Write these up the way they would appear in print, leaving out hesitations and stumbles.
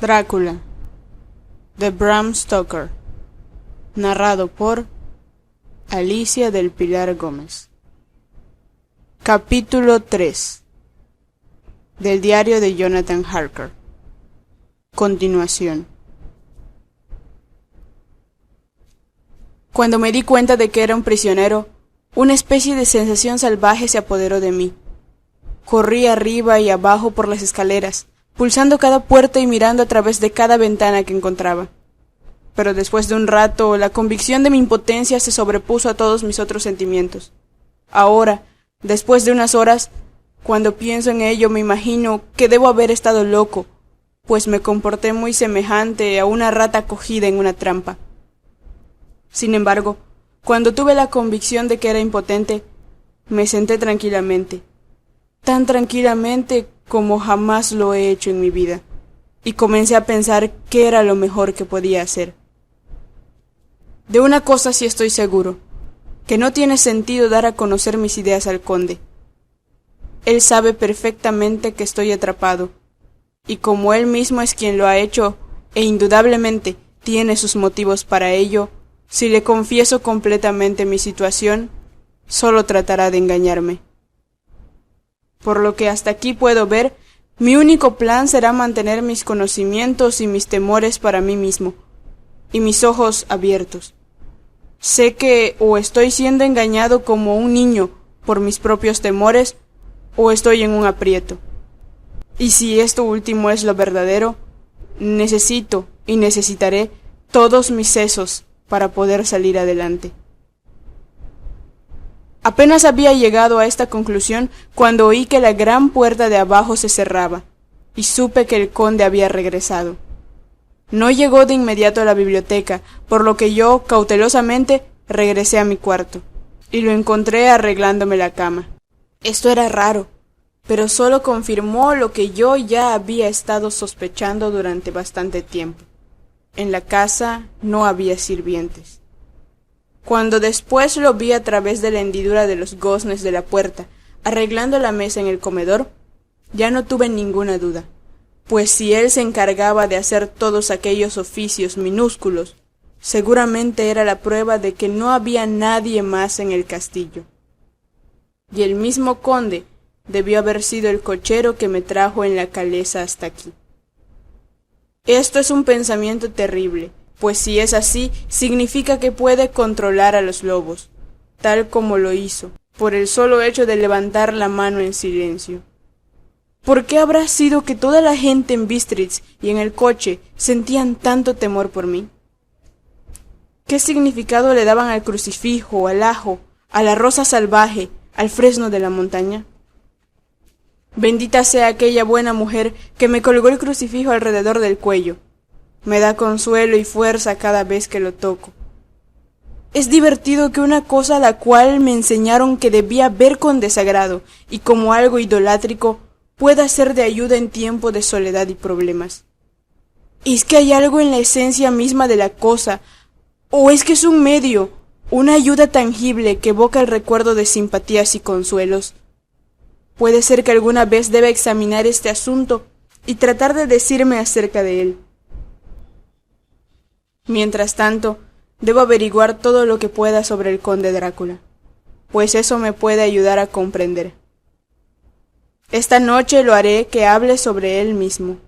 Drácula, de Bram Stoker, narrado por Alicia del Pilar Gómez. Capítulo 3 del diario de Jonathan Harker. Continuación. Cuando me di cuenta de que era un prisionero, una especie de sensación salvaje se apoderó de mí. Corrí arriba y abajo por las escaleras, pulsando cada puerta y mirando a través de cada ventana que encontraba. Pero después de un rato, la convicción de mi impotencia se sobrepuso a todos mis otros sentimientos. Ahora, después de unas horas, cuando pienso en ello me imagino que debo haber estado loco, pues me comporté muy semejante a una rata cogida en una trampa. Sin embargo, cuando tuve la convicción de que era impotente, me senté tranquilamente, tan tranquilamente como jamás lo he hecho en mi vida, y comencé a pensar qué era lo mejor que podía hacer. De una cosa sí estoy seguro, que no tiene sentido dar a conocer mis ideas al conde. Él sabe perfectamente que estoy atrapado, y como él mismo es quien lo ha hecho, e indudablemente tiene sus motivos para ello, si le confieso completamente mi situación, solo tratará de engañarme. Por lo que hasta aquí puedo ver, mi único plan será mantener mis conocimientos y mis temores para mí mismo, y mis ojos abiertos. Sé que o estoy siendo engañado como un niño por mis propios temores, o estoy en un aprieto. Y si esto último es lo verdadero, necesito y necesitaré todos mis sesos para poder salir adelante. Apenas había llegado a esta conclusión cuando oí que la gran puerta de abajo se cerraba, y supe que el conde había regresado. No llegó de inmediato a la biblioteca, por lo que yo, cautelosamente, regresé a mi cuarto, y lo encontré arreglándome la cama. Esto era raro, pero solo confirmó lo que yo ya había estado sospechando durante bastante tiempo. En la casa no había sirvientes. Cuando después lo vi a través de la hendidura de los goznes de la puerta, arreglando la mesa en el comedor, ya no tuve ninguna duda, pues si él se encargaba de hacer todos aquellos oficios minúsculos, seguramente era la prueba de que no había nadie más en el castillo. Y el mismo conde debió haber sido el cochero que me trajo en la calesa hasta aquí. Esto es un pensamiento terrible, pues si es así, significa que puede controlar a los lobos, tal como lo hizo, por el solo hecho de levantar la mano en silencio. ¿Por qué habrá sido que toda la gente en Bistritz y en el coche sentían tanto temor por mí? ¿Qué significado le daban al crucifijo, al ajo, a la rosa salvaje, al fresno de la montaña? Bendita sea aquella buena mujer que me colgó el crucifijo alrededor del cuello. Me da consuelo y fuerza cada vez que lo toco. Es divertido que una cosa a la cual me enseñaron que debía ver con desagrado y como algo idolátrico pueda ser de ayuda en tiempo de soledad y problemas. ¿Es que hay algo en la esencia misma de la cosa, o es que es un medio, una ayuda tangible que evoca el recuerdo de simpatías y consuelos? Puede ser que alguna vez deba examinar este asunto y tratar de decirme acerca de él. Mientras tanto, debo averiguar todo lo que pueda sobre el conde Drácula, pues eso me puede ayudar a comprender. Esta noche lo haré que hable sobre él mismo,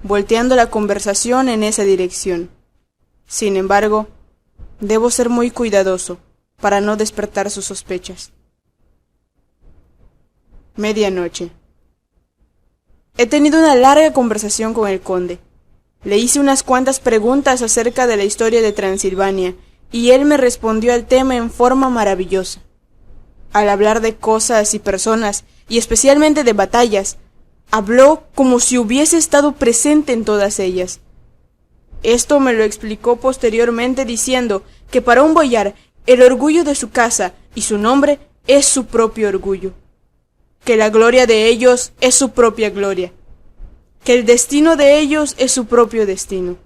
volteando la conversación en esa dirección. Sin embargo, debo ser muy cuidadoso para no despertar sus sospechas. Medianoche. He tenido una larga conversación con el conde. Le hice unas cuantas preguntas acerca de la historia de Transilvania, y él me respondió al tema en forma maravillosa. Al hablar de cosas y personas, y especialmente de batallas, habló como si hubiese estado presente en todas ellas. Esto me lo explicó posteriormente diciendo que para un boyar el orgullo de su casa y su nombre es su propio orgullo, que la gloria de ellos es su propia gloria, que el destino de ellos es su propio destino.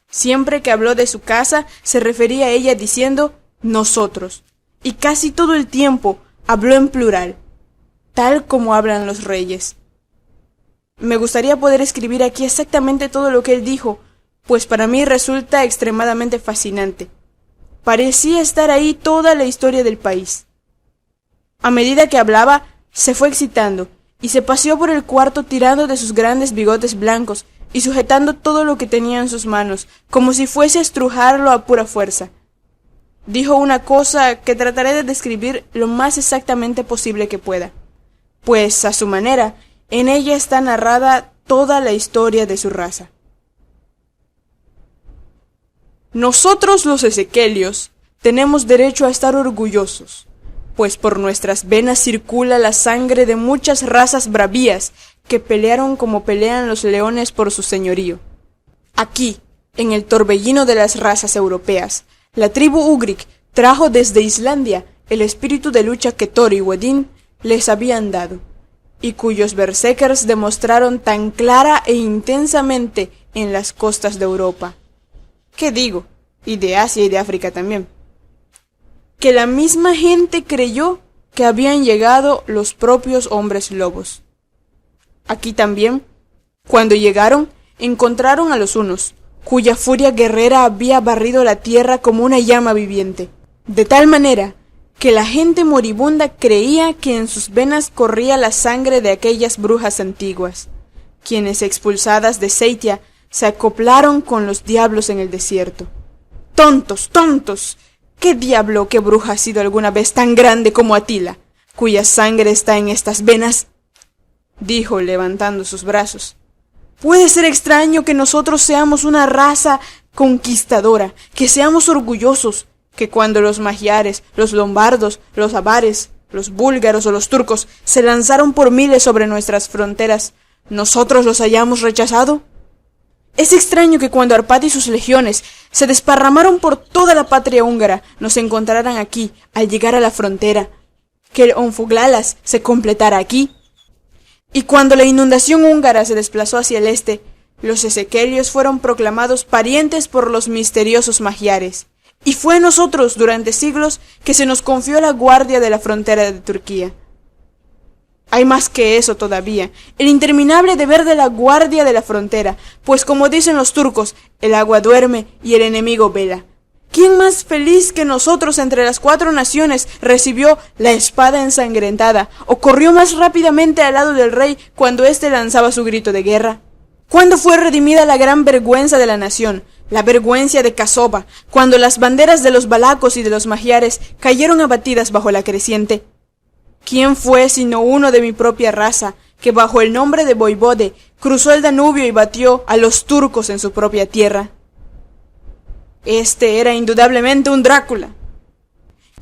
Siempre que habló de su casa, se refería a ella diciendo nosotros, y casi todo el tiempo habló en plural, tal como hablan los reyes. Me gustaría poder escribir aquí exactamente todo lo que él dijo, pues para mí resulta extremadamente fascinante. Parecía estar ahí toda la historia del país. A medida que hablaba, se fue excitando, y se paseó por el cuarto tirando de sus grandes bigotes blancos y sujetando todo lo que tenía en sus manos, como si fuese a estrujarlo a pura fuerza. Dijo una cosa que trataré de describir lo más exactamente posible que pueda, pues, a su manera, en ella está narrada toda la historia de su raza. Nosotros los ezequelios tenemos derecho a estar orgullosos, pues por nuestras venas circula la sangre de muchas razas bravías que pelearon como pelean los leones por su señorío. Aquí, en el torbellino de las razas europeas, la tribu Ugric trajo desde Islandia el espíritu de lucha que Thor y Odín les habían dado, y cuyos berserkers demostraron tan clara e intensamente en las costas de Europa. ¿Qué digo? Y de Asia y de África también. Que la misma gente creyó que habían llegado los propios hombres lobos. Aquí también, cuando llegaron, encontraron a los hunos, cuya furia guerrera había barrido la tierra como una llama viviente, de tal manera que la gente moribunda creía que en sus venas corría la sangre de aquellas brujas antiguas, quienes expulsadas de Seitia se acoplaron con los diablos en el desierto. ¡Tontos, tontos! ¿Qué diablo o qué bruja ha sido alguna vez tan grande como Atila, cuya sangre está en estas venas? Dijo, levantando sus brazos. Puede ser extraño que nosotros seamos una raza conquistadora, que seamos orgullosos, que cuando los magiares, los lombardos, los avares, los búlgaros o los turcos se lanzaron por miles sobre nuestras fronteras, nosotros los hayamos rechazado. Es extraño que cuando Arpad y sus legiones se desparramaron por toda la patria húngara, nos encontraran aquí, al llegar a la frontera, que el Onfuglalas se completara aquí. Y cuando la inundación húngara se desplazó hacia el este, los ezequelios fueron proclamados parientes por los misteriosos magiares, y fue a nosotros durante siglos que se nos confió la guardia de la frontera de Turquía. Hay más que eso todavía, el interminable deber de la guardia de la frontera, pues como dicen los turcos, el agua duerme y el enemigo vela. ¿Quién más feliz que nosotros entre las 4 naciones recibió la espada ensangrentada o corrió más rápidamente al lado del rey cuando éste lanzaba su grito de guerra? ¿Cuándo fue redimida la gran vergüenza de la nación, la vergüenza de Casova, cuando las banderas de los valacos y de los magiares cayeron abatidas bajo la creciente? ¿Quién fue sino uno de mi propia raza, que bajo el nombre de Voivode cruzó el Danubio y batió a los turcos en su propia tierra? Este era indudablemente un Drácula.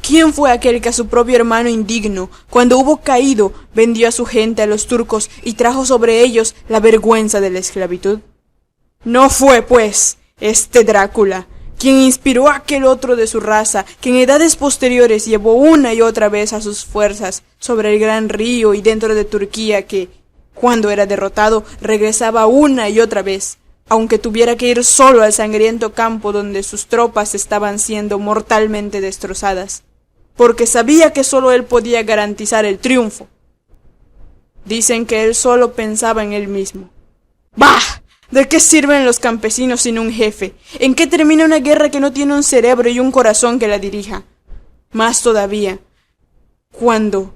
¿Quién fue aquel que a su propio hermano indigno, cuando hubo caído, vendió a su gente a los turcos y trajo sobre ellos la vergüenza de la esclavitud? No fue, pues, este Drácula, quien inspiró a aquel otro de su raza, que en edades posteriores llevó una y otra vez a sus fuerzas sobre el gran río y dentro de Turquía, que, cuando era derrotado, regresaba una y otra vez, aunque tuviera que ir solo al sangriento campo donde sus tropas estaban siendo mortalmente destrozadas, porque sabía que solo él podía garantizar el triunfo. Dicen que él solo pensaba en él mismo. ¡Bah! ¿De qué sirven los campesinos sin un jefe? ¿En qué termina una guerra que no tiene un cerebro y un corazón que la dirija? Más todavía, cuando,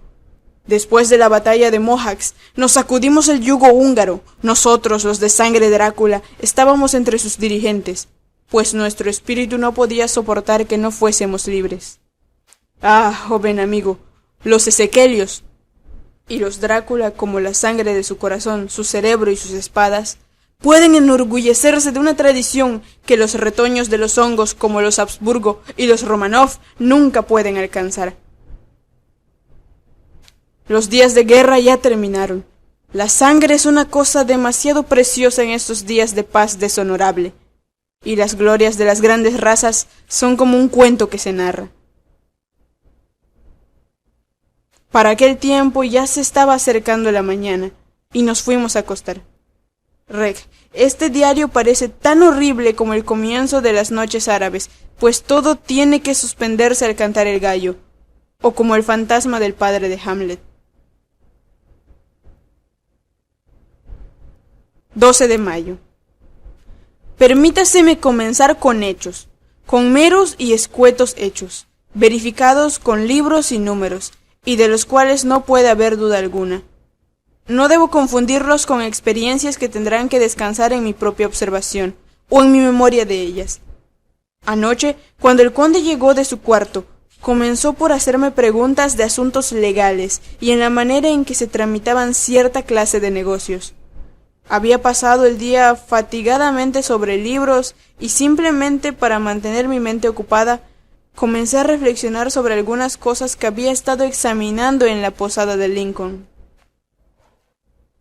después de la batalla de Mohacs, nos sacudimos el yugo húngaro, nosotros, los de sangre Drácula, estábamos entre sus dirigentes, pues nuestro espíritu no podía soportar que no fuésemos libres. Ah, joven amigo, los ezequelios, y los Drácula como la sangre de su corazón, su cerebro y sus espadas, pueden enorgullecerse de una tradición que los retoños de los hongos como los Habsburgo y los Romanov nunca pueden alcanzar. Los días de guerra ya terminaron. La sangre es una cosa demasiado preciosa en estos días de paz deshonorable, y las glorias de las grandes razas son como un cuento que se narra. Para aquel tiempo ya se estaba acercando la mañana, y nos fuimos a acostar. Reg, este diario parece tan horrible como el comienzo de las noches árabes, pues todo tiene que suspenderse al cantar el gallo, o como el fantasma del padre de Hamlet. 12 de mayo. Permítaseme comenzar con hechos, con meros y escuetos hechos, verificados con libros y números, y de los cuales no puede haber duda alguna. No debo confundirlos con experiencias que tendrán que descansar en mi propia observación, o en mi memoria de ellas. Anoche, cuando el conde llegó de su cuarto, comenzó por hacerme preguntas de asuntos legales y en la manera en que se tramitaban cierta clase de negocios. Había pasado el día fatigadamente sobre libros y simplemente para mantener mi mente ocupada, comencé a reflexionar sobre algunas cosas que había estado examinando en la posada de Lincoln.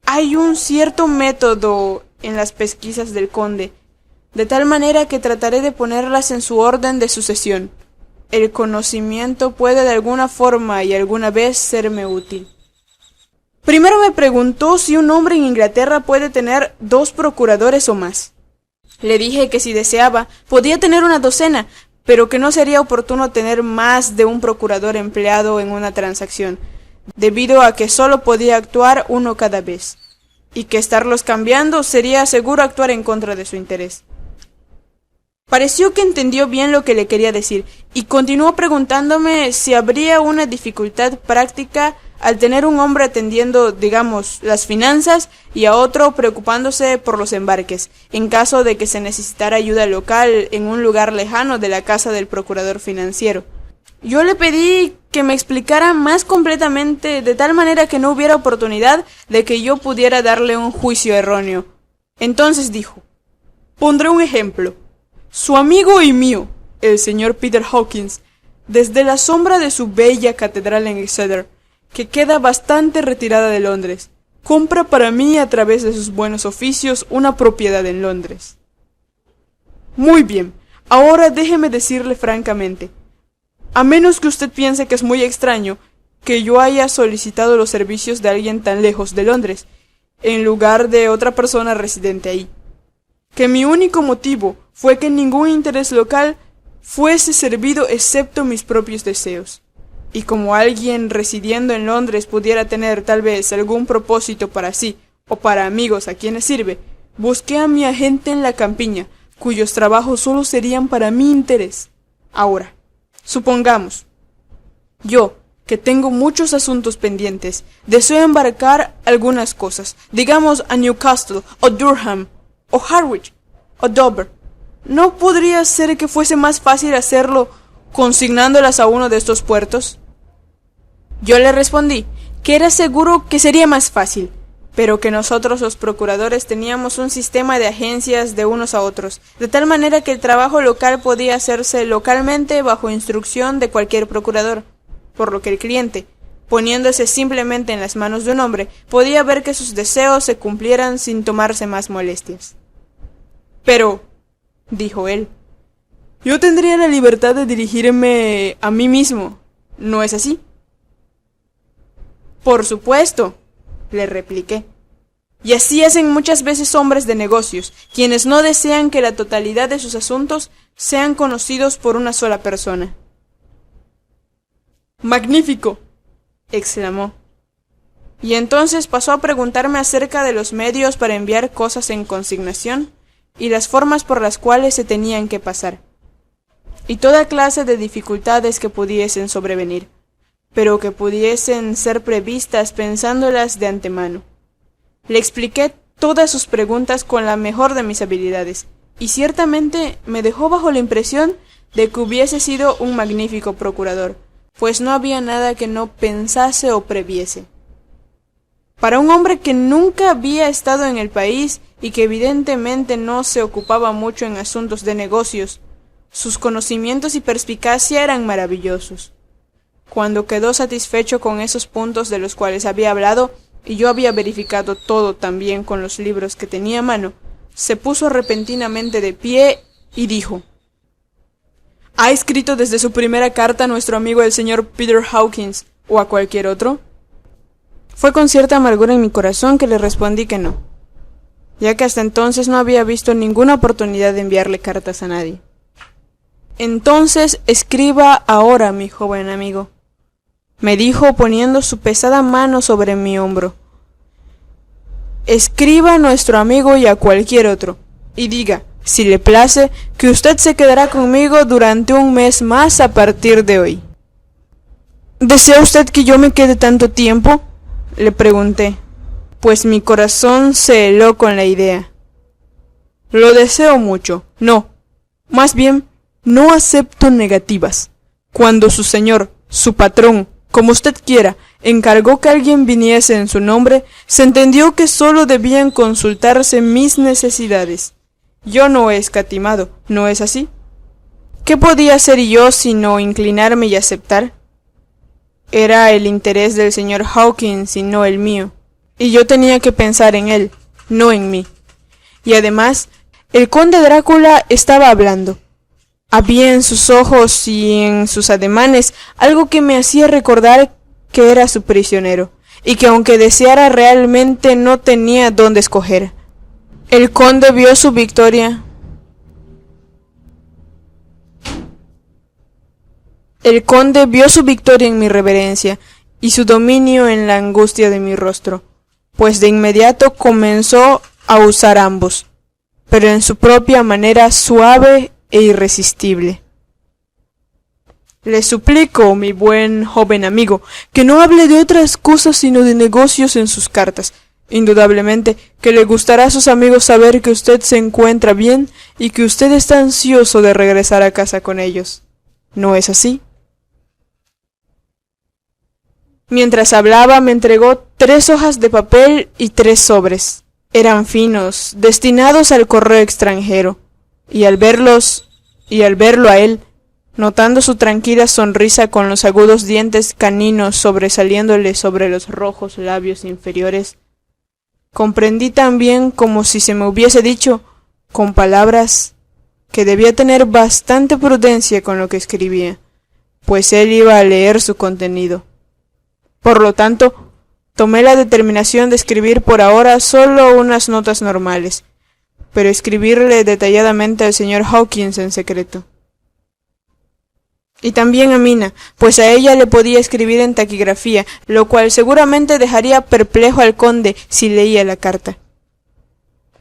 Hay un cierto método en las pesquisas del conde, de tal manera que trataré de ponerlas en su orden de sucesión. El conocimiento puede de alguna forma y alguna vez serme útil. Primero me preguntó si un hombre en Inglaterra puede tener 2 procuradores o más. Le dije que si deseaba, podía tener una docena, pero que no sería oportuno tener más de un procurador empleado en una transacción, debido a que solo podía actuar uno cada vez, y que estarlos cambiando sería seguro actuar en contra de su interés. Pareció que entendió bien lo que le quería decir, y continuó preguntándome si habría una dificultad práctica al tener un hombre atendiendo, digamos, las finanzas y a otro preocupándose por los embarques, en caso de que se necesitara ayuda local en un lugar lejano de la casa del procurador financiero. Yo le pedí que me explicara más completamente, de tal manera que no hubiera oportunidad de que yo pudiera darle un juicio erróneo. Entonces dijo: pondré un ejemplo. Su amigo y mío, el señor Peter Hawkins, desde la sombra de su bella catedral en Exeter, que queda bastante retirada de Londres, compra para mí a través de sus buenos oficios una propiedad en Londres. Muy bien, ahora déjeme decirle francamente, a menos que usted piense que es muy extraño que yo haya solicitado los servicios de alguien tan lejos de Londres, en lugar de otra persona residente ahí, que mi único motivo fue que ningún interés local fuese servido excepto mis propios deseos. Y como alguien residiendo en Londres pudiera tener tal vez algún propósito para sí o para amigos a quienes sirve, busqué a mi agente en la campiña, cuyos trabajos solo serían para mi interés. Ahora, supongamos, yo, que tengo muchos asuntos pendientes, deseo embarcar algunas cosas, digamos a Newcastle, o Durham, o Harwich, o Dover. ¿No podría ser que fuese más fácil hacerlo consignándolas a uno de estos puertos? Yo le respondí que era seguro que sería más fácil, pero que nosotros los procuradores teníamos un sistema de agencias de unos a otros, de tal manera que el trabajo local podía hacerse localmente bajo instrucción de cualquier procurador, por lo que el cliente, poniéndose simplemente en las manos de un hombre, podía ver que sus deseos se cumplieran sin tomarse más molestias. Pero, dijo él, yo tendría la libertad de dirigirme a mí mismo, ¿no es así? Por supuesto, le repliqué. Y así hacen muchas veces hombres de negocios, quienes no desean que la totalidad de sus asuntos sean conocidos por una sola persona. ¡Magnífico!, exclamó. Y entonces pasó a preguntarme acerca de los medios para enviar cosas en consignación y las formas por las cuales se tenían que pasar, y toda clase de dificultades que pudiesen sobrevenir, pero que pudiesen ser previstas pensándolas de antemano. Le expliqué todas sus preguntas con la mejor de mis habilidades, y ciertamente me dejó bajo la impresión de que hubiese sido un magnífico procurador, pues no había nada que no pensase o previese. Para un hombre que nunca había estado en el país y que evidentemente no se ocupaba mucho en asuntos de negocios, sus conocimientos y perspicacia eran maravillosos. Cuando quedó satisfecho con esos puntos de los cuales había hablado, y yo había verificado todo también con los libros que tenía a mano, se puso repentinamente de pie y dijo: ¿Ha escrito desde su primera carta a nuestro amigo el señor Peter Hawkins o a cualquier otro? Fue con cierta amargura en mi corazón que le respondí que no, ya que hasta entonces no había visto ninguna oportunidad de enviarle cartas a nadie. Entonces escriba ahora, mi joven amigo, me dijo poniendo su pesada mano sobre mi hombro. escriba a nuestro amigo y a cualquier otro, y diga, si le place, que usted se quedará conmigo durante un mes más a partir de hoy. ¿Desea usted que yo me quede tanto tiempo?, le pregunté, pues mi corazón se heló con la idea. Lo deseo mucho. No, más bien, no acepto negativas. Cuando su señor, su patrón, como usted quiera, encargó que alguien viniese en su nombre, se entendió que sólo debían consultarse mis necesidades. Yo no he escatimado, ¿no es así? ¿Qué podía hacer yo sino inclinarme y aceptar? Era el interés del señor Hawkins y no el mío, y yo tenía que pensar en él, no en mí. Y además, el conde Drácula estaba hablando. Había en sus ojos y en sus ademanes algo que me hacía recordar que era su prisionero, y que aunque deseara realmente no tenía dónde escoger. El conde vio su victoria. El conde vio su victoria en mi reverencia y su dominio en la angustia de mi rostro, pues de inmediato comenzó a usar ambos, pero en su propia manera suave e irresistible. Le suplico, mi buen joven amigo, que no hable de otras cosas sino de negocios en sus cartas. Indudablemente que le gustará a sus amigos saber que usted se encuentra bien y que usted está ansioso de regresar a casa con ellos. ¿No es así? Mientras hablaba me entregó 3 hojas de papel y 3 sobres. Eran finos, destinados al correo extranjero, y al verlo a él, notando su tranquila sonrisa con los agudos dientes caninos sobresaliéndole sobre los rojos labios inferiores, comprendí también, como si se me hubiese dicho, con palabras, que debía tener bastante prudencia con lo que escribía, pues él iba a leer su contenido. Por lo tanto, tomé la determinación de escribir por ahora solo unas notas normales, pero escribirle detalladamente al señor Hawkins en secreto. Y también a Mina, pues a ella le podía escribir en taquigrafía, lo cual seguramente dejaría perplejo al conde si leía la carta.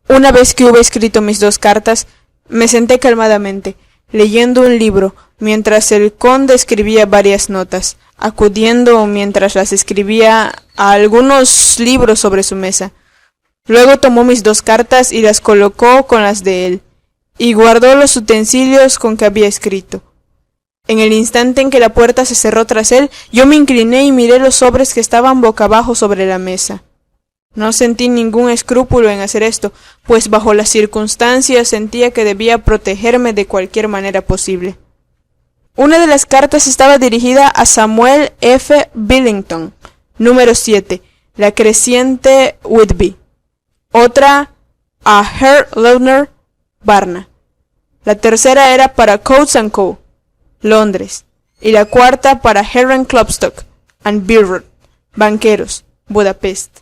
Una vez que hube escrito mis 2 cartas, me senté calmadamente, leyendo un libro, mientras el conde escribía varias notas, acudiendo mientras las escribía a algunos libros sobre su mesa. Luego tomó mis 2 cartas y las colocó con las de él, y guardó los utensilios con que había escrito. En el instante en que la puerta se cerró tras él, yo me incliné y miré los sobres que estaban boca abajo sobre la mesa. No sentí ningún escrúpulo en hacer esto, pues bajo las circunstancias sentía que debía protegerme de cualquier manera posible. Una de las cartas estaba dirigida a Samuel F. Billington, número 7, La Creciente, Whitby. Otra a Herr Leuner, Varna. La tercera era para Coates & Co., Londres, y la cuarta para Heron Klopstock and Bird, banqueros, Budapest.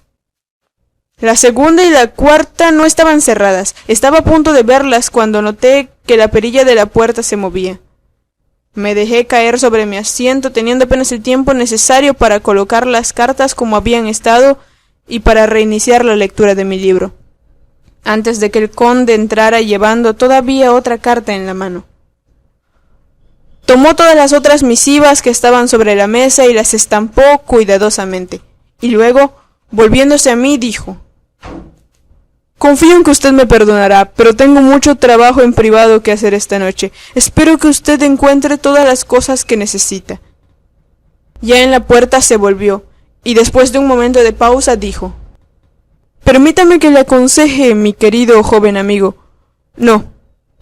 La segunda y la cuarta no estaban cerradas. Estaba a punto de verlas cuando noté que la perilla de la puerta se movía. Me dejé caer sobre mi asiento, teniendo apenas el tiempo necesario para colocar las cartas como habían estado y para reiniciar la lectura de mi libro, antes de que el conde entrara llevando todavía otra carta en la mano. Tomó todas las otras misivas que estaban sobre la mesa y las estampó cuidadosamente, y luego, volviéndose a mí, dijo: «Confío en que usted me perdonará, pero tengo mucho trabajo en privado que hacer esta noche. Espero que usted encuentre todas las cosas que necesita». Ya en la puerta se volvió, y después de un momento de pausa dijo: «Permítame que le aconseje, mi querido joven amigo. No,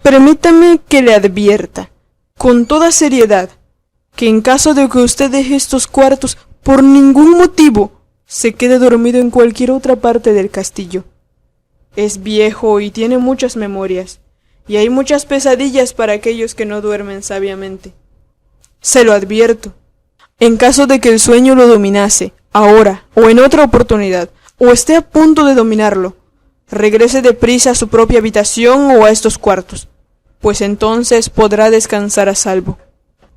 permítame que le advierta, con toda seriedad, que en caso de que usted deje estos cuartos por ningún motivo, se quede dormido en cualquier otra parte del castillo. Es viejo y tiene muchas memorias, y hay muchas pesadillas para aquellos que no duermen sabiamente. Se lo advierto. En caso de que el sueño lo dominase, ahora o en otra oportunidad, o esté a punto de dominarlo, regrese deprisa a su propia habitación o a estos cuartos, pues entonces podrá descansar a salvo.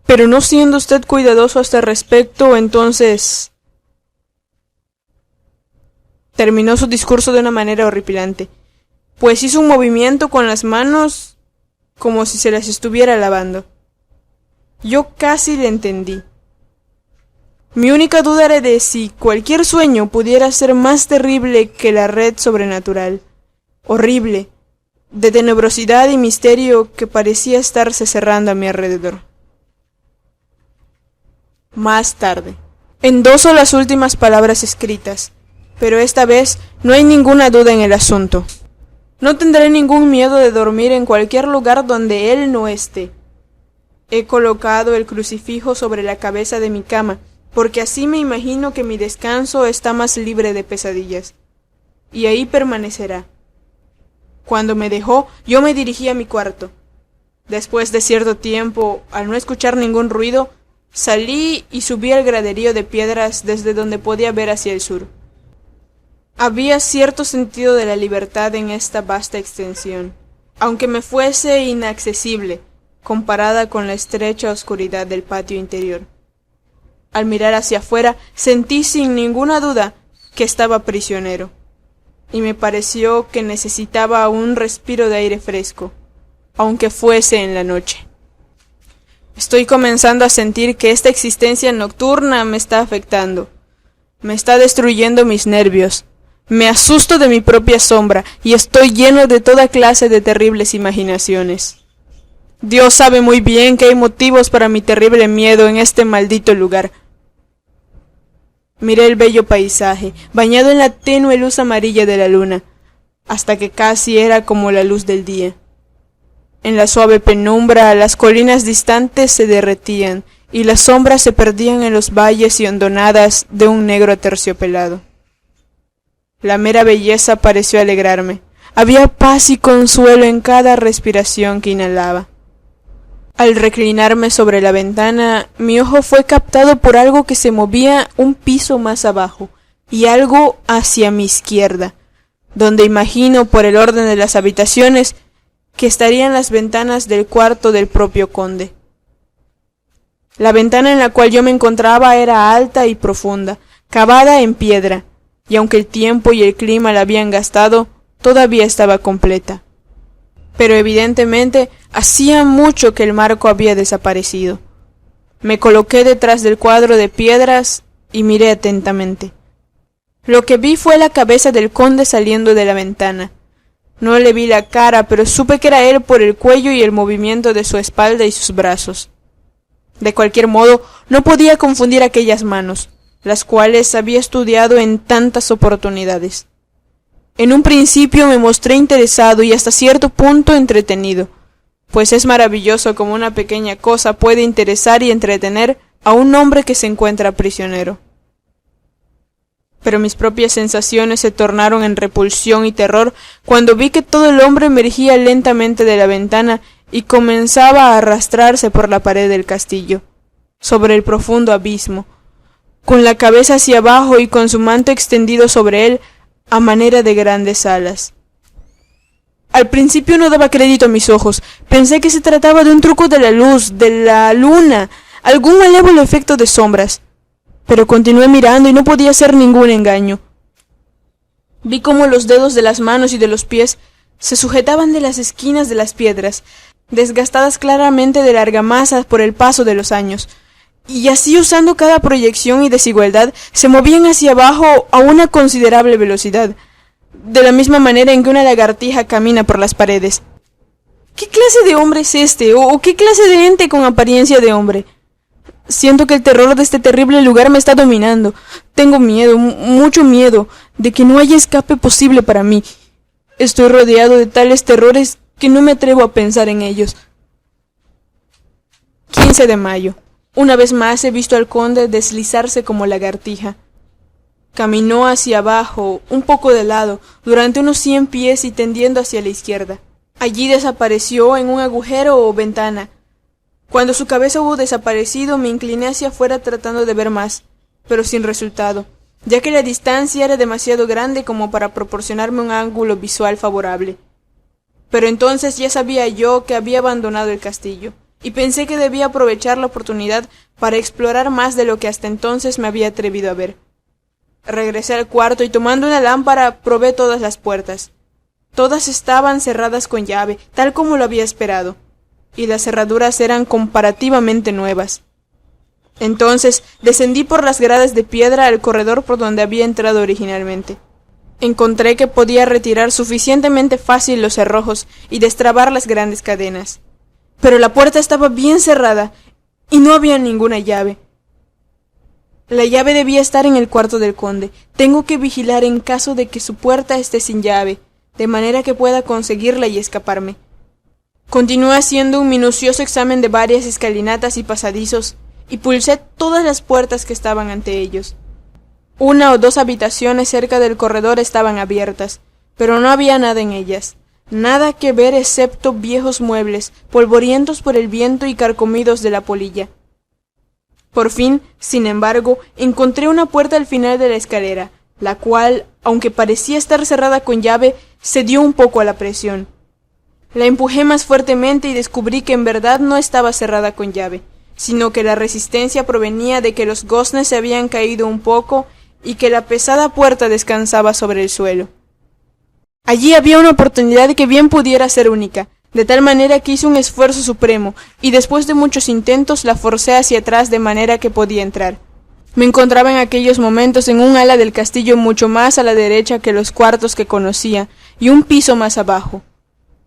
Pero no siendo usted cuidadoso a este respecto, entonces Terminó su discurso de una manera horripilante, pues hizo un movimiento con las manos como si se las estuviera lavando. Yo casi le entendí. Mi única duda era de si cualquier sueño pudiera ser más terrible que la red sobrenatural, horrible, de tenebrosidad y misterio que parecía estarse cerrando a mi alrededor. Más tarde. Endoso las últimas palabras escritas, pero esta vez no hay ninguna duda en el asunto. No tendré ningún miedo de dormir en cualquier lugar donde él no esté. He colocado el crucifijo sobre la cabeza de mi cama, porque así me imagino que mi descanso está más libre de pesadillas, y ahí permanecerá. Cuando me dejó, yo me dirigí a mi cuarto. Después de cierto tiempo, al no escuchar ningún ruido, salí y subí al graderío de piedras desde donde podía ver hacia el sur. Había cierto sentido de la libertad en esta vasta extensión, aunque me fuese inaccesible, comparada con la estrecha oscuridad del patio interior. Al mirar hacia afuera, sentí sin ninguna duda que estaba prisionero, y me pareció que necesitaba un respiro de aire fresco, aunque fuese en la noche. Estoy comenzando a sentir que esta existencia nocturna me está afectando, me está destruyendo mis nervios, me asusto de mi propia sombra y estoy lleno de toda clase de terribles imaginaciones. Dios sabe muy bien que hay motivos para mi terrible miedo en este maldito lugar. Miré el bello paisaje, bañado en la tenue luz amarilla de la luna, hasta que casi era como la luz del día. En la suave penumbra las colinas distantes se derretían, y las sombras se perdían en los valles y hondonadas de un negro aterciopelado. La mera belleza pareció alegrarme. Había paz y consuelo en cada respiración que inhalaba. Al reclinarme sobre la ventana, mi ojo fue captado por algo que se movía un piso más abajo, y algo hacia mi izquierda, donde imagino por el orden de las habitaciones que estarían las ventanas del cuarto del propio conde. La ventana en la cual yo me encontraba era alta y profunda, cavada en piedra, y aunque el tiempo y el clima la habían gastado, todavía estaba completa. Pero evidentemente hacía mucho que el marco había desaparecido. Me coloqué detrás del cuadro de piedras y miré atentamente. Lo que vi fue la cabeza del conde saliendo de la ventana. No le vi la cara, pero supe que era él por el cuello y el movimiento de su espalda y sus brazos. De cualquier modo, no podía confundir aquellas manos, las cuales había estudiado en tantas oportunidades. En un principio me mostré interesado y hasta cierto punto entretenido, pues es maravilloso cómo una pequeña cosa puede interesar y entretener a un hombre que se encuentra prisionero. Pero mis propias sensaciones se tornaron en repulsión y terror cuando vi que todo el hombre emergía lentamente de la ventana y comenzaba a arrastrarse por la pared del castillo, sobre el profundo abismo, con la cabeza hacia abajo y con su manto extendido sobre él a manera de grandes alas. Al principio no daba crédito a mis ojos, pensé que se trataba de un truco de la luz, de la luna, algún malévolo efecto de sombras, pero continué mirando y no podía ser ningún engaño. Vi cómo los dedos de las manos y de los pies se sujetaban de las esquinas de las piedras, desgastadas claramente de la argamasa por el paso de los años, y así usando cada proyección y desigualdad, se movían hacia abajo a una considerable velocidad, de la misma manera en que una lagartija camina por las paredes. ¿Qué clase de hombre es este? ¿O qué clase de ente con apariencia de hombre? Siento que el terror de este terrible lugar me está dominando. Tengo miedo, mucho miedo, de que no haya escape posible para mí. Estoy rodeado de tales terrores que no me atrevo a pensar en ellos. 15 de mayo. Una vez más he visto al conde deslizarse como lagartija. Caminó hacia abajo, un poco de lado, durante unos 100 pies y tendiendo hacia la izquierda. Allí desapareció en un agujero o ventana. Cuando su cabeza hubo desaparecido, me incliné hacia afuera tratando de ver más, pero sin resultado, ya que la distancia era demasiado grande como para proporcionarme un ángulo visual favorable. Pero entonces ya sabía yo que había abandonado el castillo, y pensé que debía aprovechar la oportunidad para explorar más de lo que hasta entonces me había atrevido a ver. Regresé al cuarto y tomando una lámpara probé todas las puertas. Todas estaban cerradas con llave, tal como lo había esperado, y las cerraduras eran comparativamente nuevas. Entonces descendí por las gradas de piedra al corredor por donde había entrado originalmente. Encontré que podía retirar suficientemente fácil los cerrojos y destrabar las grandes cadenas. Pero la puerta estaba bien cerrada y no había ninguna llave. La llave debía estar en el cuarto del conde. Tengo que vigilar en caso de que su puerta esté sin llave, de manera que pueda conseguirla y escaparme. Continué haciendo un minucioso examen de varias escalinatas y pasadizos, y pulsé todas las puertas que estaban ante ellos. 1 o 2 habitaciones cerca del corredor estaban abiertas, pero no había nada en ellas, nada que ver excepto viejos muebles, polvorientos por el viento y carcomidos de la polilla. Por fin, sin embargo, encontré una puerta al final de la escalera, la cual, aunque parecía estar cerrada con llave, cedió un poco a la presión. La empujé más fuertemente y descubrí que en verdad no estaba cerrada con llave, sino que la resistencia provenía de que los goznes se habían caído un poco y que la pesada puerta descansaba sobre el suelo. Allí había una oportunidad que bien pudiera ser única, de tal manera que hice un esfuerzo supremo, y después de muchos intentos la forcé hacia atrás de manera que podía entrar. Me encontraba en aquellos momentos en un ala del castillo mucho más a la derecha que los cuartos que conocía, y un piso más abajo.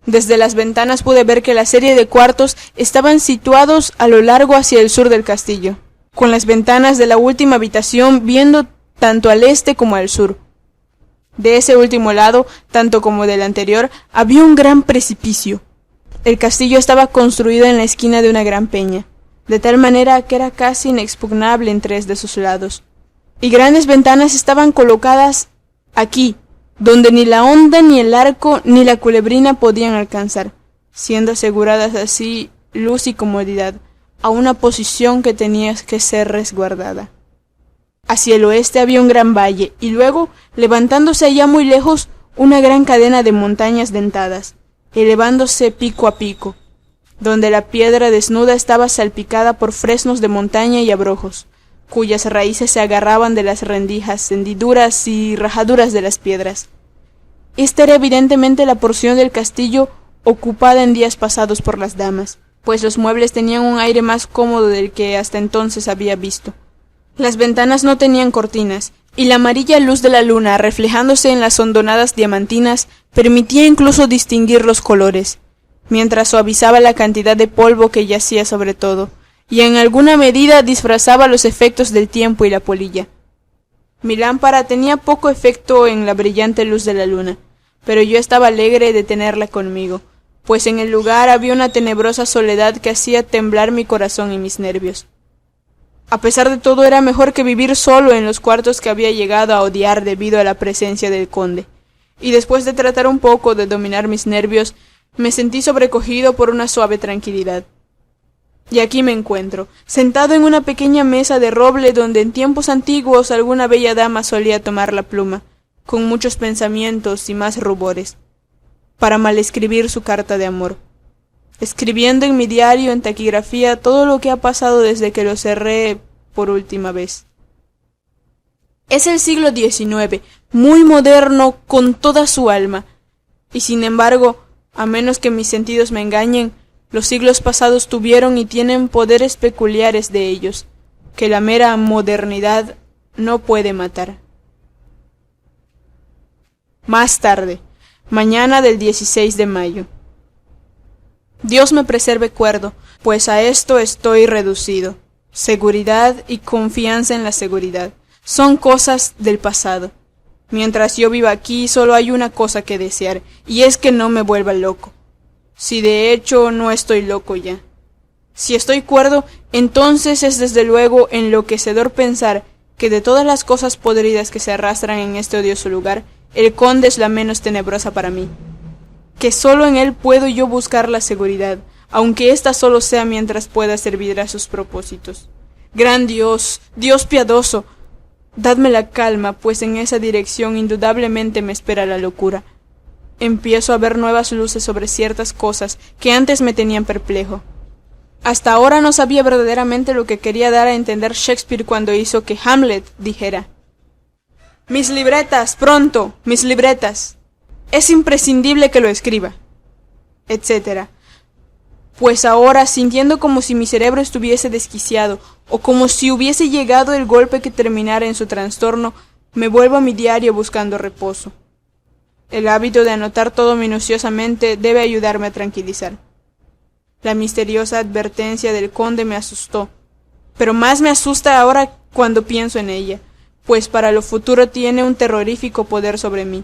Desde las ventanas pude ver que la serie de cuartos estaban situados a lo largo hacia el sur del castillo, con las ventanas de la última habitación viendo tanto al este como al sur. De ese último lado, tanto como del anterior, había un gran precipicio. El castillo estaba construido en la esquina de una gran peña, de tal manera que era casi inexpugnable en 3 de sus lados, y grandes ventanas estaban colocadas aquí, donde ni la honda, ni el arco, ni la culebrina podían alcanzar, siendo aseguradas así luz y comodidad a una posición que tenía que ser resguardada. Hacia el oeste había un gran valle, y luego, levantándose allá muy lejos, una gran cadena de montañas dentadas, elevándose pico a pico, donde la piedra desnuda estaba salpicada por fresnos de montaña y abrojos, cuyas raíces se agarraban de las rendijas, hendiduras y rajaduras de las piedras. Esta era evidentemente la porción del castillo ocupada en días pasados por las damas, pues los muebles tenían un aire más cómodo del que hasta entonces había visto. Las ventanas no tenían cortinas, y la amarilla luz de la luna, reflejándose en las hondonadas diamantinas, permitía incluso distinguir los colores, mientras suavizaba la cantidad de polvo que yacía sobre todo, y en alguna medida disfrazaba los efectos del tiempo y la polilla. Mi lámpara tenía poco efecto en la brillante luz de la luna, pero yo estaba alegre de tenerla conmigo, pues en el lugar había una tenebrosa soledad que hacía temblar mi corazón y mis nervios. A pesar de todo, era mejor que vivir solo en los cuartos que había llegado a odiar debido a la presencia del conde, y después de tratar un poco de dominar mis nervios, me sentí sobrecogido por una suave tranquilidad. Y aquí me encuentro, sentado en una pequeña mesa de roble donde en tiempos antiguos alguna bella dama solía tomar la pluma, con muchos pensamientos y más rubores, para malescribir su carta de amor, escribiendo en mi diario en taquigrafía todo lo que ha pasado desde que lo cerré por última vez. Es el siglo XIX, muy moderno con toda su alma, y sin embargo, a menos que mis sentidos me engañen, los siglos pasados tuvieron y tienen poderes peculiares de ellos, que la mera modernidad no puede matar. Más tarde, mañana del 16 de mayo. Dios me preserve cuerdo, pues a esto estoy reducido. Seguridad y confianza en la seguridad son cosas del pasado. Mientras yo viva aquí, solo hay una cosa que desear, y es que no me vuelva loco. Si de hecho no estoy loco ya. Si estoy cuerdo, entonces es desde luego enloquecedor pensar que de todas las cosas podridas que se arrastran en este odioso lugar, el conde es la menos tenebrosa para mí. Que solo en él puedo yo buscar la seguridad, aunque ésta solo sea mientras pueda servir a sus propósitos. Gran Dios, Dios piadoso, dadme la calma, pues en esa dirección indudablemente me espera la locura. Empiezo a ver nuevas luces sobre ciertas cosas que antes me tenían perplejo. Hasta ahora no sabía verdaderamente lo que quería dar a entender Shakespeare cuando hizo que Hamlet dijera: Mis libretas, pronto, mis libretas. Es imprescindible que lo escriba, etcétera. Pues ahora, sintiendo como si mi cerebro estuviese desquiciado, o como si hubiese llegado el golpe que terminara en su trastorno, me vuelvo a mi diario buscando reposo. El hábito de anotar todo minuciosamente debe ayudarme a tranquilizar. La misteriosa advertencia del conde me asustó, pero más me asusta ahora cuando pienso en ella, pues para lo futuro tiene un terrorífico poder sobre mí.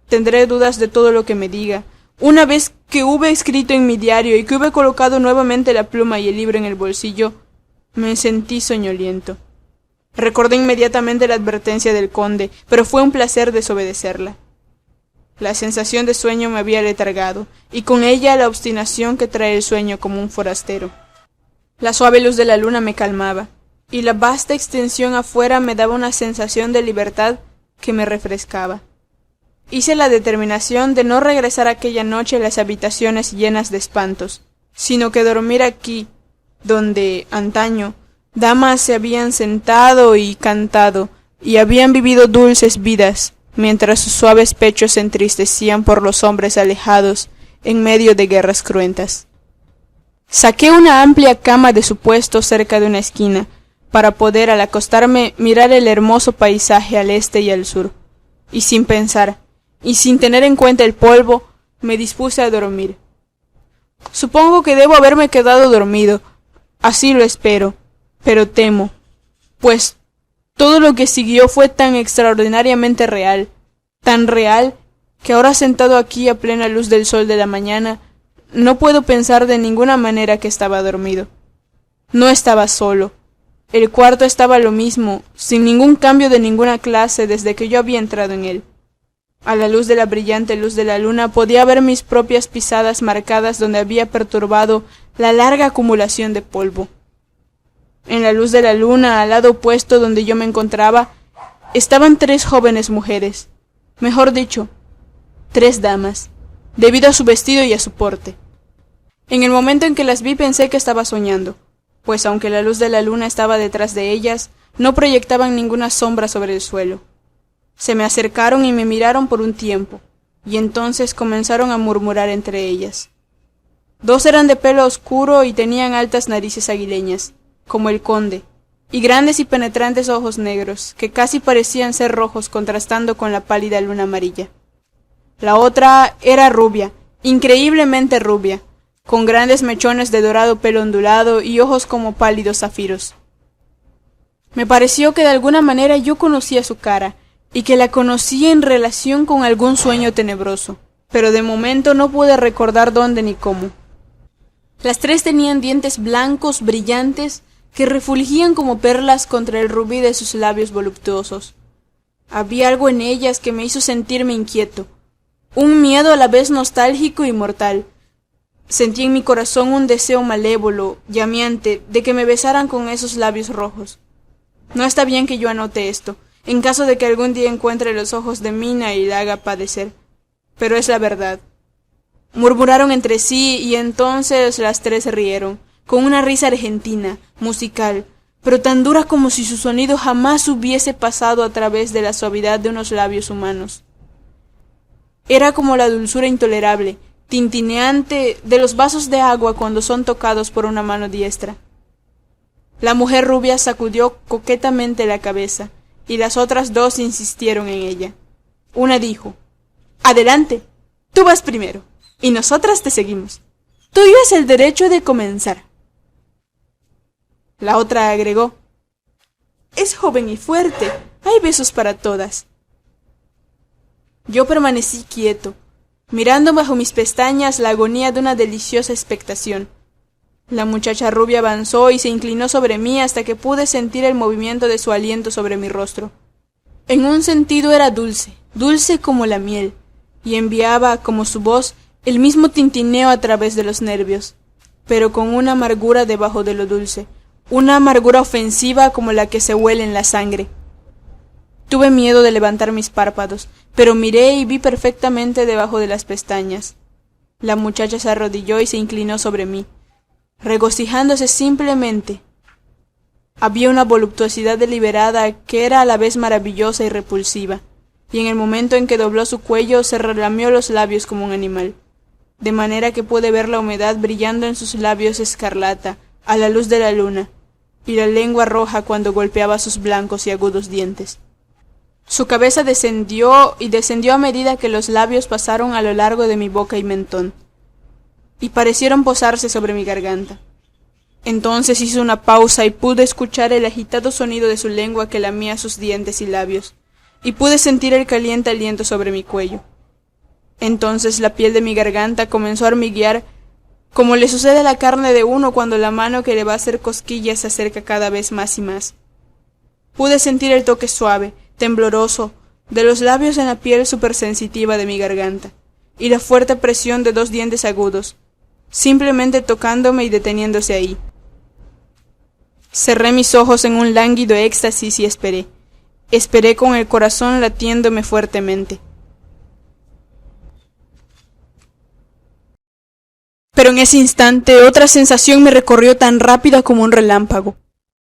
Tendré dudas de todo lo que me diga. Una vez que hube escrito en mi diario y que hube colocado nuevamente la pluma y el libro en el bolsillo, me sentí soñoliento. Recordé inmediatamente la advertencia del conde, pero fue un placer desobedecerla. La sensación de sueño me había letargado, y con ella la obstinación que trae el sueño como un forastero. La suave luz de la luna me calmaba, y la vasta extensión afuera me daba una sensación de libertad que me refrescaba. Hice la determinación de no regresar aquella noche a las habitaciones llenas de espantos, sino que dormir aquí, donde, antaño, damas se habían sentado y cantado, y habían vivido dulces vidas, mientras sus suaves pechos se entristecían por los hombres alejados en medio de guerras cruentas. Saqué una amplia cama de su puesto cerca de una esquina, para poder al acostarme mirar el hermoso paisaje al este y al sur, y sin pensar, y sin tener en cuenta el polvo, me dispuse a dormir. Supongo que debo haberme quedado dormido, así lo espero, pero temo, pues todo lo que siguió fue tan extraordinariamente real, tan real, que ahora sentado aquí a plena luz del sol de la mañana, no puedo pensar de ninguna manera que estaba dormido. No estaba solo. El cuarto estaba lo mismo, sin ningún cambio de ninguna clase desde que yo había entrado en él. A la luz de la brillante luz de la luna podía ver mis propias pisadas marcadas donde había perturbado la larga acumulación de polvo. En la luz de la luna, al lado opuesto donde yo me encontraba, estaban 3 jóvenes mujeres, mejor dicho, 3 damas, debido a su vestido y a su porte. En el momento en que las vi pensé que estaba soñando, pues aunque la luz de la luna estaba detrás de ellas, no proyectaban ninguna sombra sobre el suelo. Se me acercaron y me miraron por un tiempo, y entonces comenzaron a murmurar entre ellas. 2 eran de pelo oscuro y tenían altas narices aguileñas, como el conde, y grandes y penetrantes ojos negros, que casi parecían ser rojos contrastando con la pálida luna amarilla. La otra era rubia, increíblemente rubia, con grandes mechones de dorado pelo ondulado y ojos como pálidos zafiros. Me pareció que de alguna manera yo conocía su cara, y que la conocía en relación con algún sueño tenebroso, pero de momento no pude recordar dónde ni cómo. Las 3 tenían dientes blancos, brillantes, que refulgían como perlas contra el rubí de sus labios voluptuosos. Había algo en ellas que me hizo sentirme inquieto, un miedo a la vez nostálgico y mortal. Sentí en mi corazón un deseo malévolo, llameante, de que me besaran con esos labios rojos. No está bien que yo anote esto, en caso de que algún día encuentre los ojos de Mina y la haga padecer, pero es la verdad. Murmuraron entre sí y entonces las 3 rieron, con una risa argentina, musical, pero tan dura como si su sonido jamás hubiese pasado a través de la suavidad de unos labios humanos. Era como la dulzura intolerable, tintineante, de los vasos de agua cuando son tocados por una mano diestra. La mujer rubia sacudió coquetamente la cabeza, y las otras 2 insistieron en ella. Una dijo: «Adelante, tú vas primero, y nosotras te seguimos. Tuyo es el derecho de comenzar». La otra agregó: «Es joven y fuerte, hay besos para todas». Yo permanecí quieto, mirando bajo mis pestañas la agonía de una deliciosa expectación. La muchacha rubia avanzó y se inclinó sobre mí hasta que pude sentir el movimiento de su aliento sobre mi rostro. En un sentido era dulce, dulce como la miel, y enviaba, como su voz, el mismo tintineo a través de los nervios, pero con una amargura debajo de lo dulce, una amargura ofensiva como la que se huele en la sangre. Tuve miedo de levantar mis párpados, pero miré y vi perfectamente debajo de las pestañas. La muchacha se arrodilló y se inclinó sobre mí, regocijándose simplemente. Había una voluptuosidad deliberada que era a la vez maravillosa y repulsiva, y en el momento en que dobló su cuello se relamió los labios como un animal, de manera que pude ver la humedad brillando en sus labios escarlata a la luz de la luna, y la lengua roja cuando golpeaba sus blancos y agudos dientes. Su cabeza descendió y descendió a medida que los labios pasaron a lo largo de mi boca y mentón, y parecieron posarse sobre mi garganta. Entonces hizo una pausa y pude escuchar el agitado sonido de su lengua que lamía sus dientes y labios, y pude sentir el caliente aliento sobre mi cuello. Entonces la piel de mi garganta comenzó a hormiguear, como le sucede a la carne de uno cuando la mano que le va a hacer cosquillas se acerca cada vez más y más. Pude sentir el toque suave, tembloroso, de los labios en la piel supersensitiva de mi garganta, y la fuerte presión de 2 dientes agudos, simplemente tocándome y deteniéndose ahí. Cerré mis ojos en un lánguido éxtasis y esperé. Esperé con el corazón latiéndome fuertemente. Pero en ese instante otra sensación me recorrió tan rápida como un relámpago.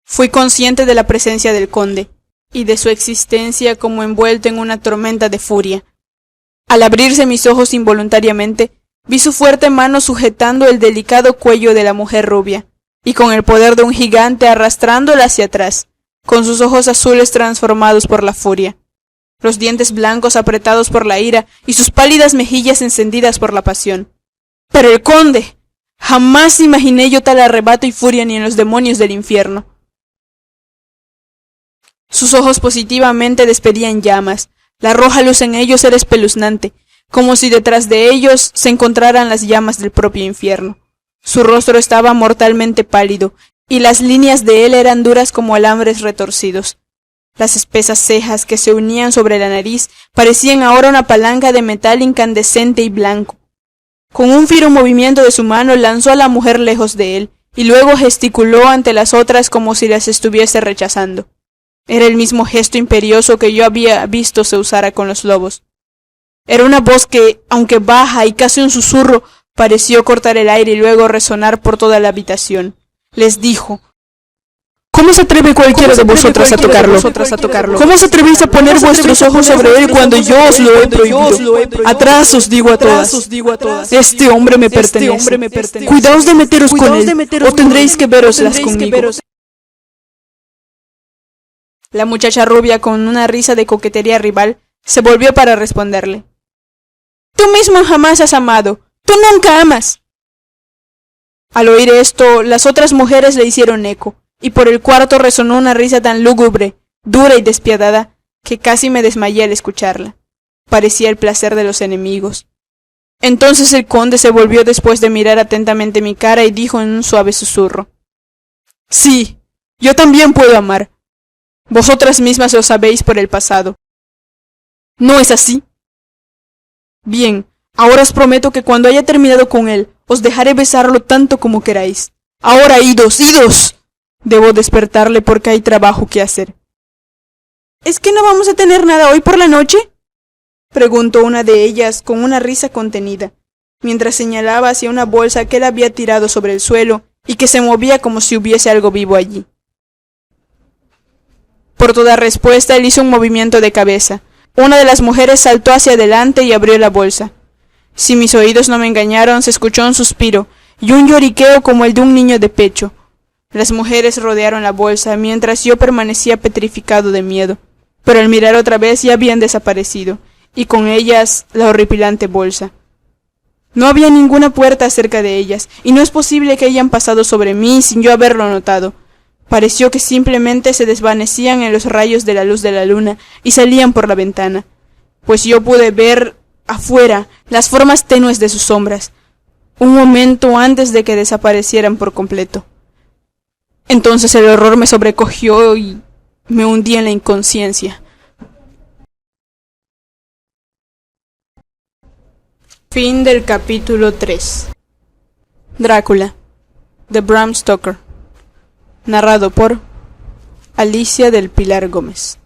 Fui consciente de la presencia del conde, y de su existencia como envuelto en una tormenta de furia. Al abrirse mis ojos involuntariamente, vi su fuerte mano sujetando el delicado cuello de la mujer rubia, y con el poder de un gigante arrastrándola hacia atrás, con sus ojos azules transformados por la furia, los dientes blancos apretados por la ira y sus pálidas mejillas encendidas por la pasión. ¡Pero el conde! Jamás imaginé yo tal arrebato y furia ni en los demonios del infierno. Sus ojos positivamente despedían llamas, la roja luz en ellos era espeluznante, como si detrás de ellos se encontraran las llamas del propio infierno. Su rostro estaba mortalmente pálido, y las líneas de él eran duras como alambres retorcidos. Las espesas cejas que se unían sobre la nariz parecían ahora una palanca de metal incandescente y blanco. Con un fiero movimiento de su mano lanzó a la mujer lejos de él, y luego gesticuló ante las otras como si las estuviese rechazando. Era el mismo gesto imperioso que yo había visto se usara con los lobos. Era una voz que, aunque baja y casi un susurro, pareció cortar el aire y luego resonar por toda la habitación. Les dijo: ¿Cómo se atreve cualquiera de vosotras a tocarlo? ¿Cómo os atrevéis a poner vuestros ojos sobre él cuando yo os lo he prohibido? Atrás os digo a todas, este hombre me pertenece. Cuidaos de meteros con él, o tendréis que veroslas conmigo. La muchacha rubia, con una risa de coquetería rival, se volvió para responderle: Tú mismo jamás has amado, tú nunca amas. Al oír esto, las otras mujeres le hicieron eco, y por el cuarto resonó una risa tan lúgubre, dura y despiadada, que casi me desmayé al escucharla. Parecía el placer de los enemigos. Entonces el conde se volvió después de mirar atentamente mi cara y dijo en un suave susurro: Sí, yo también puedo amar. Vosotras mismas lo sabéis por el pasado. ¿No es así? Bien, ahora os prometo que cuando haya terminado con él, os dejaré besarlo tanto como queráis. Ahora idos, idos. Debo despertarle porque hay trabajo que hacer. ¿Es que no vamos a tener nada hoy por la noche?, preguntó una de ellas con una risa contenida, mientras señalaba hacia una bolsa que él había tirado sobre el suelo y que se movía como si hubiese algo vivo allí. Por toda respuesta él hizo un movimiento de cabeza. Una de las mujeres saltó hacia adelante y abrió la bolsa. Si mis oídos no me engañaron, se escuchó un suspiro y un lloriqueo como el de un niño de pecho. Las mujeres rodearon la bolsa, mientras yo permanecía petrificado de miedo, pero al mirar otra vez ya habían desaparecido, y con ellas la horripilante bolsa. No había ninguna puerta cerca de ellas, y no es posible que hayan pasado sobre mí sin yo haberlo notado. Pareció que simplemente se desvanecían en los rayos de la luz de la luna y salían por la ventana, pues yo pude ver afuera las formas tenues de sus sombras, un momento antes de que desaparecieran por completo. Entonces el horror me sobrecogió y me hundí en la inconsciencia. Fin del capítulo 3. Drácula, de Bram Stoker. Narrado por Alicia del Pilar Gómez.